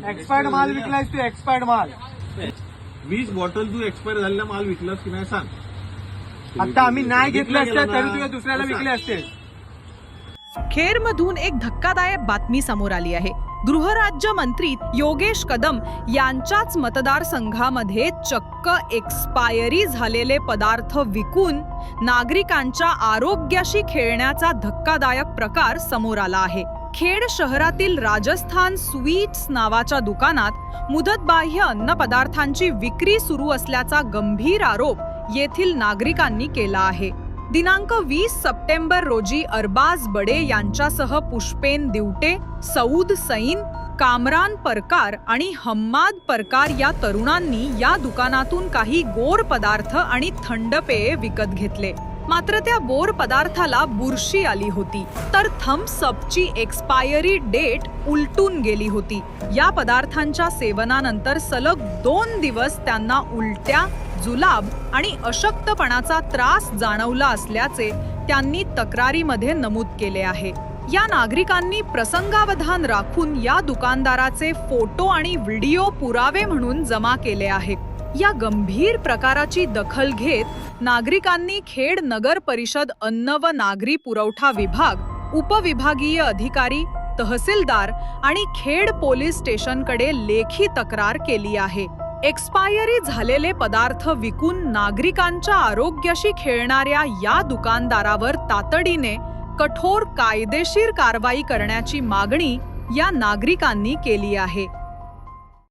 Expired माल विकलायस तू, expired माल. 20 bottle तू expire झालेला माल विकलास की नाही सांग. आता आम्ही नाही घेतले असते तरी तुला दुसऱ्याला विकले असते. खेडमधून एक धक्कादायक बातमी समोर आली आहे. गृहराज्य मंत्री योगेश कदम यांच्याच मतदारसंघामध्ये चक्क एक्सपायरी झालेले पदार्थ विकून नागरिकांच्या आरोग्याशी खेळण्याचा धक्कादायक प्रकार समोर आला आहे. खेड शहरातील राजस्थान स्वीट्स नावाच्या दुकानात मुदतबाह्य अन्नपदार्थांची विक्री सुरू असल्याचा गंभीर आरोप येथील नागरिकांनी केला आहे. दिनांक 20 सप्टेंबर रोजी अरबाज बडे यांच्यासह पुष्पेन दिवटे, सऊद सईन, कामरान परकार आणि हम्माद परकार या तरुणांनी या दुकानातून काही गोड पदार्थ आणि थंड पेये विकत घेतले. मात्र त्या गोड पदार्थाला बुरशी आली होती, तर थम्स अपची एक्सपायरी डेट उलटून गेली होती. या पदार्थांच्या सेवनानंतर सलग 2 दिवस त्यांना उलट्या, जुलाब आणि अशक्तपणाचा त्रास जाणवला असल्याचे त्यांनी तक्रारीमध्ये नमूद केले आहे. या नागरिकांनी प्रसंगावधान राखून या दुकानदाराचे फोटो आणि व्हिडिओ पुरावे म्हणून जमा केले आहेत. या गंभीर प्रकाराची दखल घेत नागरिकांनी खेड नगर परिषद अन्न व नागरी पुरवठा विभाग, उपविभागीय अधिकारी, तहसीलदार आणि खेड पोलीस स्टेशनकडे लेखी तक्रार केली आहे. एक्सपायरी झालेले पदार्थ विकून नागरिकांच्या आरोग्याशी खेळणाऱ्या या दुकानदारावर तातडीने कठोर कायदेशीर कारवाई करण्याची मागणी या नागरिकांनी केली आहे.